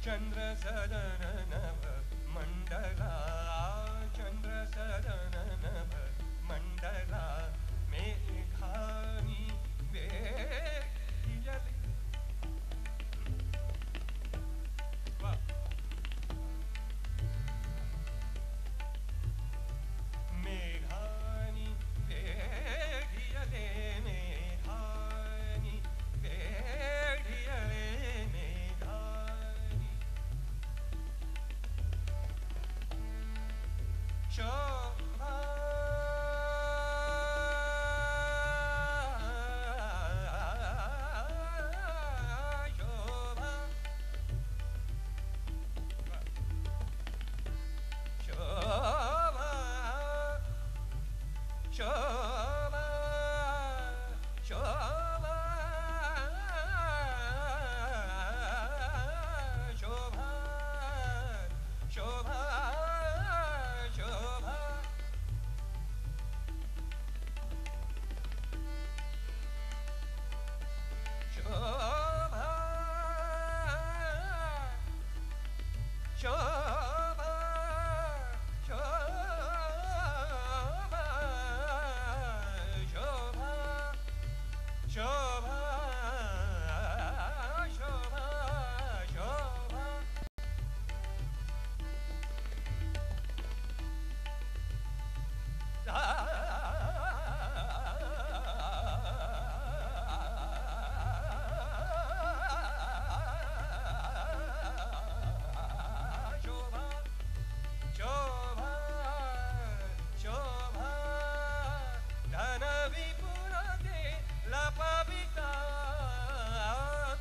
चंद्र सदन नभ मंडला चंद्र सदन नभ मंडला मेघानि वेगियले वाह मेघानि वेगियले मेघानि वेगियले मेघानि शोभा शोभा शोभा शोभा शोभा शोभा शोभा शोभा शोभा शोभा शोभा शोभा शोभा शोभा शोभा शोभा शोभा शोभा धन विपुलते लपविता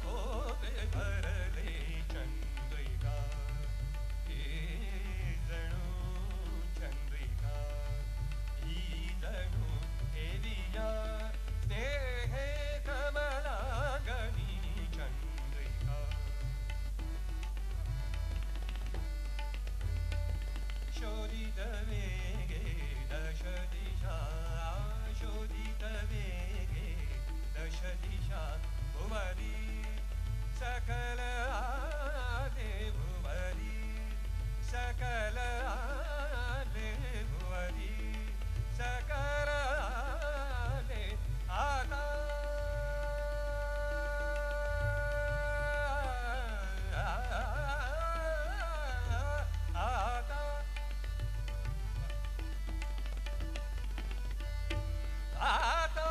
कोपे भरले चंद्रिका हे जणू चंद्रिका ही जणू एलिया स्नेहे कमलांगनी चंद्रिका शोधित वेगे दश दिशा शोधित वेगे दश दिशा भुवरी सकल आले भुवरी सकल आले भुवरी सकल आले आता आता आता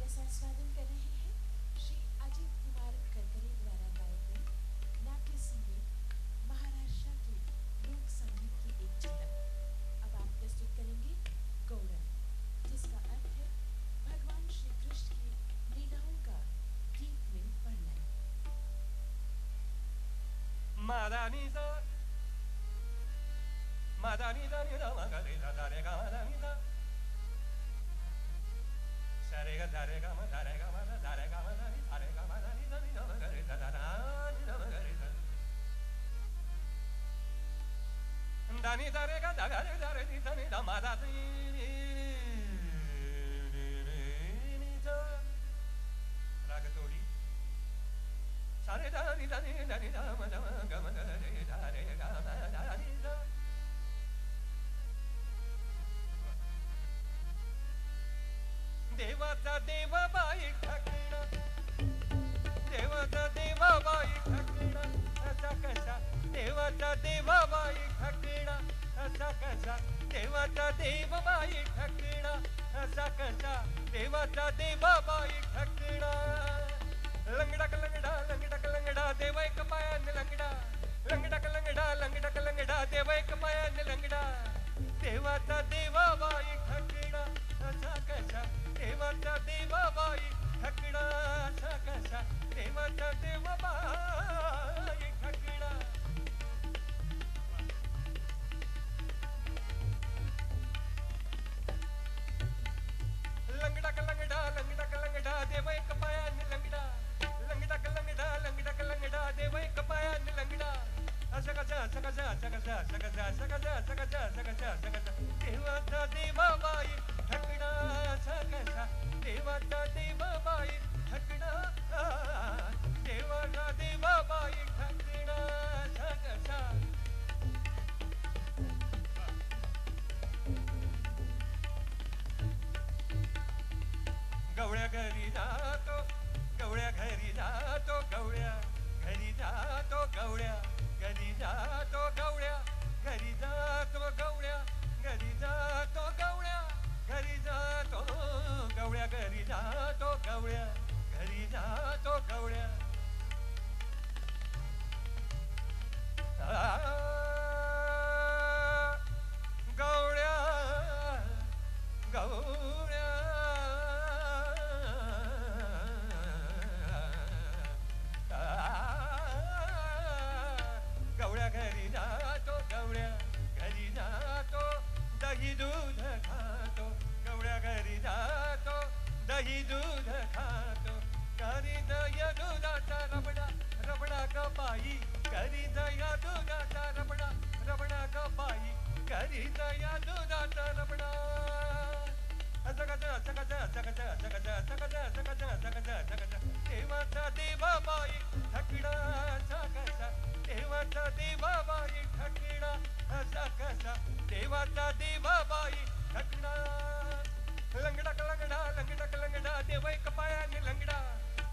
रसास्वादन कर रहे हैं श्री अजित कुमार करकरे द्वारा गाए गए नाट्य संगीत महाराष्ट्र के लोक संगीत की एक झलक। अब आप प्रस्तुत करेंगे गौड़न, जिसका अर्थ है भगवान श्री कृष्ण की लीलाओं का गीत में वर्णन। Madanisa, Madanisa, Nida, Magarita, Darega, Madanisa. Sarega, Darega, Madarega, Madarega, Madani, Darega, Madanisa, Nida, Magarita, Nida, Magarita. Dani, Darega, Darega, Darega, Nida, Madani. Ragatori. Sare dani dani dani dama dama gama dani dani gama dani da. Devata deva bai thakna, devata deva bai thakna, asa kasa. Devata deva bai thakna, asa kasa. Devata deva bai thakna, asa kasa. Devata deva bai thakna. Langda langda langda langda devai kapaya langda langda langda langda langda devai kapaya langda devata deva bai thakna asa kasa devata deva bai thakna asa kasa devata deva bai thakna langda langda langda langda devai kapaya langda langda langda langda langda devai kapaya langda asakaja asakaja asakaja asakaja asakaja asakaja asakaja asakaja devata deva bai thakna asakaja devata deva bai thakna devata deva bai thakna asakaja गवळ्या घरी जातो गवळ्या घरी जातो गवळ्या घरी जातो गवळ्या घरी जातो गवळ्या घरी जातो गवळ्या घरी जातो गवळ्या घरी जातो गवळ्या घरी जातो गवळ्या घरी जातो गवळ्या गवळ्या गवळ्या गवळ्या घरी जातो गवळ्या घरी जातो दही दूध खातो गवळ्या घरी जातो दही दूध खातो करी दया दुधाचा रबडा रबडा ग बाई करी दया दुधाचा रबडा रबडा ग बाई करी दया दुधाचा रबडा असगजा असगजा असगजा असगजा असगजा असगजा असगजा असगजा देवाचा देवा बाई थकडा असगजा देवाचा देवा बाई थकडा असगजा देवाचा देवा बाई थकडा लंगडा लंगडा लंगडा लंगडा देवै कपायाने लंगडा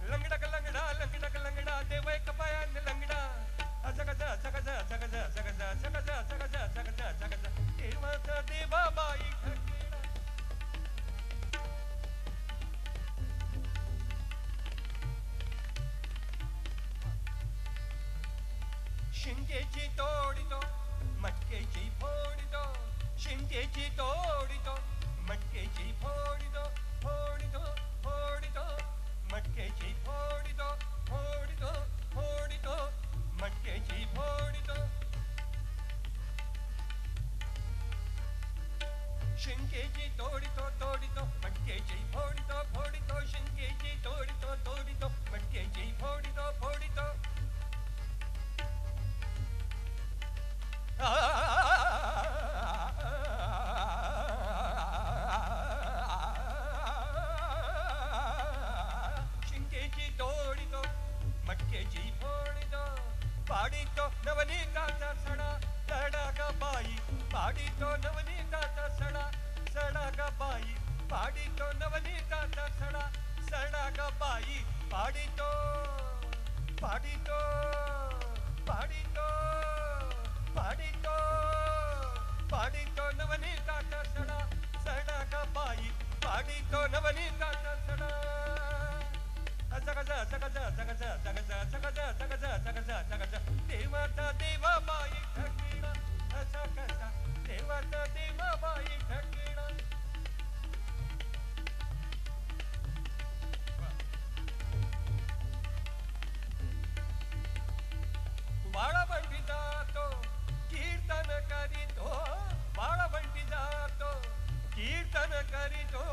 लंगडा लंगडा लंगडा लंगडा देवै कपायाने लंगडा असगजा असगजा असगजा असगजा असगजा असगजा असगजा असगजा देवाचा देवा बाई थकडा शिंकेची तोडितो मटकेची फोडितो शिंकेची तोडितो मटकेची फोडितो फोडितो फोडितो मटकेची फोडितो फोडितो फोडितो मटकेची फोडितो शिंकेची तोडितो तोडितो मटकेची फोडितो फोडितो शिंकेची तोडितो तोडितो मटकेची फोडितो फोडितो शिंकेची तोडितो मटकेची फोडितो पाडितो नवनीताचा सडा सडा ग बाई पाडितो नवनीताचा सडा सडा ग बाई पाडितो नवनीताचा सडा सडा ग बाई पाडितो पाडितो पाडितो पाडितो पाडितो नवनीताचा सडा सडा ग बाई पाडितो नवनीताचा सडा कीर्तन करीतो